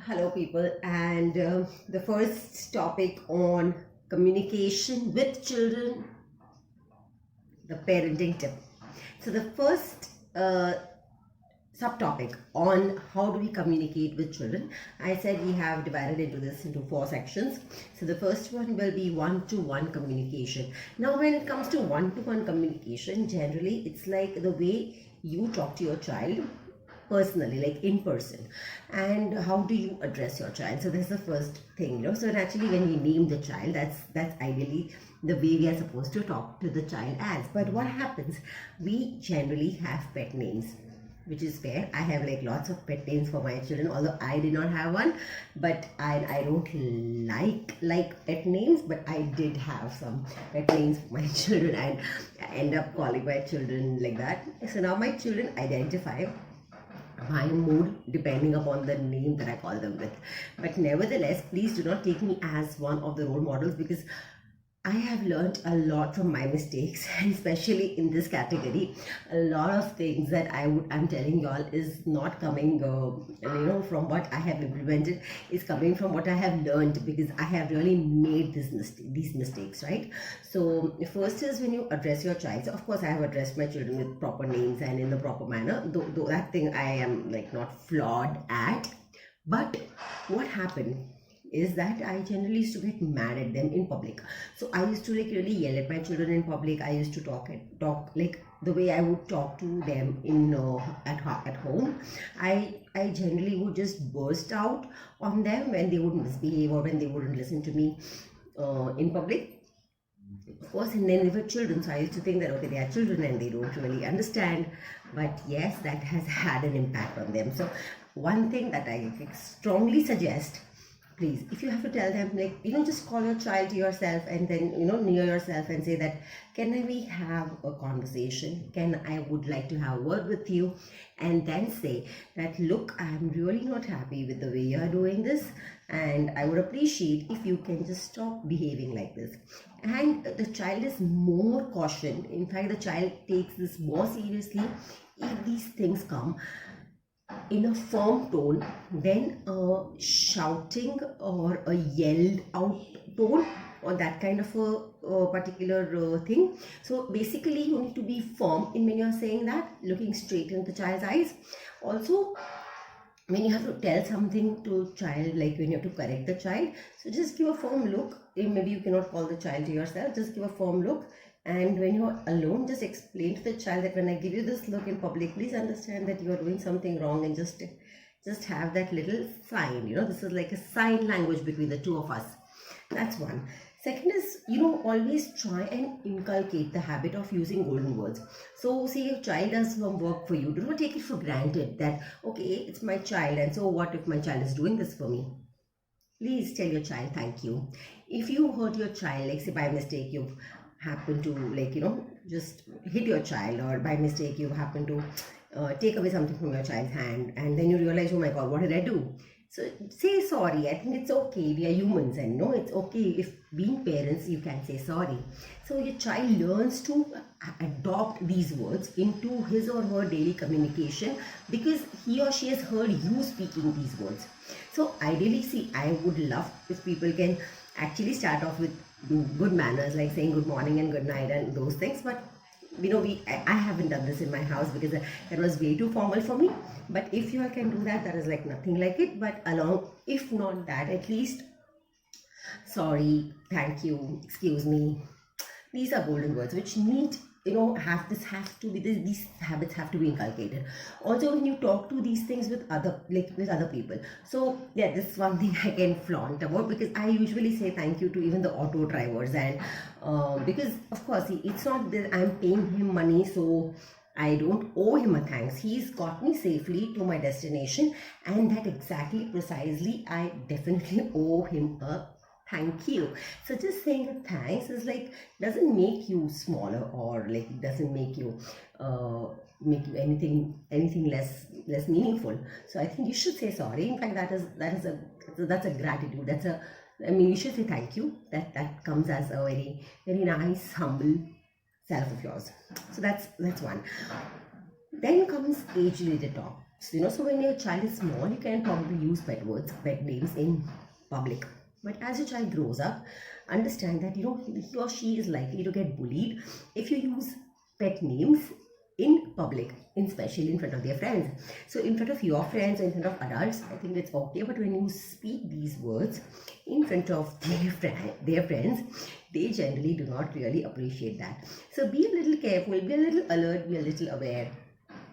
Hello, people, and the first topic on communication with children, the parenting tip. So, the first subtopic on how do we communicate with children, I said we have divided into four sections. So, the first one will be one-to-one communication. Now, when it comes to one-to-one communication, generally it's like the way you talk to your child personally, like in person, and how do you address your child. So this is the first thing, so actually when we name the child, that's ideally the way we are supposed to talk to the child as. But what happens, we generally have pet names, which is fair. I have like lots of pet names for my children, although I did not have one. But I don't like pet names, but I did have some pet names for my children, and I end up calling my children like that. So now my children identify my mood depending upon the name that I call them with. But nevertheless, please do not take me as one of the role models, because I have learned a lot from my mistakes, and especially in this category, a lot of things that I'm telling y'all is not coming, from what I have implemented, is coming from what I have learned, because I have really made these mistakes, right? So first is when you address your child. So of course I have addressed my children with proper names and in the proper manner, though that thing I am like not flawed at. But what happened is that I generally used to get mad at them in public. So I used to like really yell at my children in public. I used to talk like the way I would talk to them in at home. I generally would just burst out on them when they would misbehave or when they wouldn't listen to me in public. Of course, and then they were children, so I used to think that okay, they are children and they don't really understand. But yes, that has had an impact on them. So one thing that I strongly suggest, please, if you have to tell them, like, just call your child to yourself and then, near yourself and say that, can we have a conversation? I would like to have a word with you. And then say that, look, I'm really not happy with the way you're doing this, and I would appreciate if you can just stop behaving like this. And the child is more cautioned. In fact, the child takes this more seriously if these things come in a firm tone than a shouting or a yelled out tone, or that kind of a particular thing. So basically you need to be firm in when you're saying that, looking straight into the child's eyes. Also, when you have to tell something to child, like when you have to correct the child, so just give a firm look. Maybe you cannot call the child to yourself, just give a firm look. And when you're alone, just explain to the child that when I give you this look in public, please understand that you are doing something wrong, and just have that little sign. This is like a sign language between the two of us. That's one. Second is, always try and inculcate the habit of using golden words. So say your child does some work for you, do not take it for granted that, okay, it's my child, and so what if my child is doing this for me? Please tell your child thank you. If you hurt your child, like say by mistake you've happened to just hit your child, or by mistake you happen to take away something from your child's hand, and then you realize, oh my god, what did I do? So say sorry. I think it's okay. We are humans, and it's okay if being parents you can say sorry. So your child learns to adopt these words into his or her daily communication, because he or she has heard you speaking these words. So ideally, see, I would love if people can actually start off with good manners, like saying good morning and good night and those things. But I haven't done this in my house because that was way too formal for me. But if you all can do that, that is like nothing like it. But if not that, at least sorry, thank you, excuse me, these are golden words which need these habits have to be inculcated. Also, when you talk to these things with other people, so yeah, this is one thing I can flaunt about, because I usually say thank you to even the auto drivers, and because of course it's not that I'm paying him money, so I don't owe him a thanks. He's got me safely to my destination, and that exactly precisely I definitely owe him a thank you. So just saying a thanks is like, doesn't make you smaller, or like doesn't make you anything less meaningful. So I think you should say sorry. In fact, that's a gratitude. You should say thank you. That comes as a very, very nice, humble self of yours. So that's one. Then comes age-related talk. So when your child is small, you can probably use pet words, pet names in public. But as your child grows up, understand that he or she is likely to get bullied if you use pet names in public, especially in front of their friends. So in front of your friends or in front of adults, I think it's okay. But when you speak these words in front of their friends, they generally do not really appreciate that. So be a little careful, be a little alert, be a little aware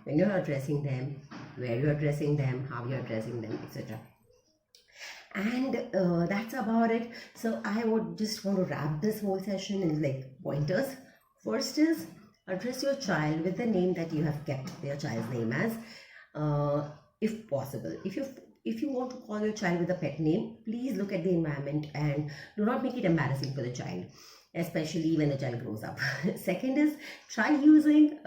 when you're addressing them, where you're addressing them, how you're addressing them, etc. And that's about it. So I would just want to wrap this whole session in like pointers. First is address your child with the name that you have kept their child's name as, if possible. If you want to call your child with a pet name, please look at the environment and do not make it embarrassing for the child, especially when the child grows up. Second is try using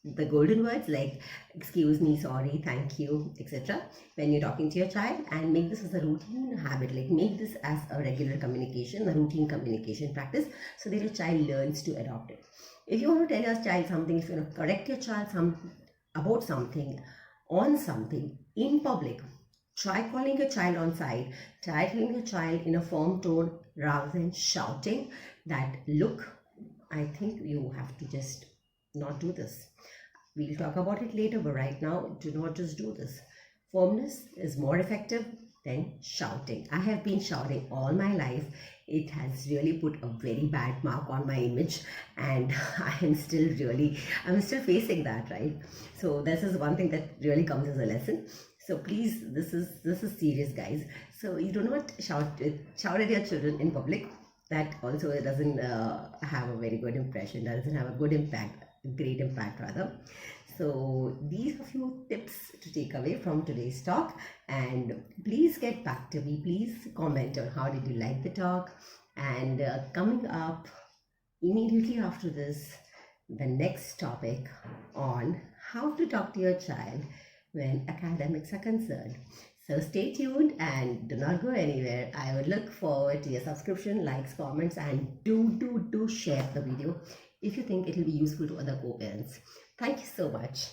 the golden words like excuse me, sorry, thank you, etc. when you're talking to your child, and make this as a routine habit. Like make this as a regular communication, a routine communication practice, so that your child learns to adopt it. If you want to tell your child something, if you want to correct your child about something, on something in public, try calling your child on side. Try telling your child in a firm tone rather than shouting that, look, I think you have to just not do this. We'll talk about it later, but right now, do not just do this. Firmness is more effective than shouting. I have been shouting all my life. It has really put a very bad mark on my image, and I'm still facing that, right? So this is one thing that really comes as a lesson. So please, this is serious, guys. So you do not shout at your children in public. That also doesn't have a very good impression. That doesn't have a good impact, great impact rather. So these are a few tips to take away from today's talk, and please get back to me. Please comment on how did you like the talk, and coming up immediately after this, the next topic on how to talk to your child when academics are concerned. So stay tuned and do not go anywhere. I would look forward to your subscription, likes, comments, and do share the video if you think it will be useful to other co-parents. Thank you so much.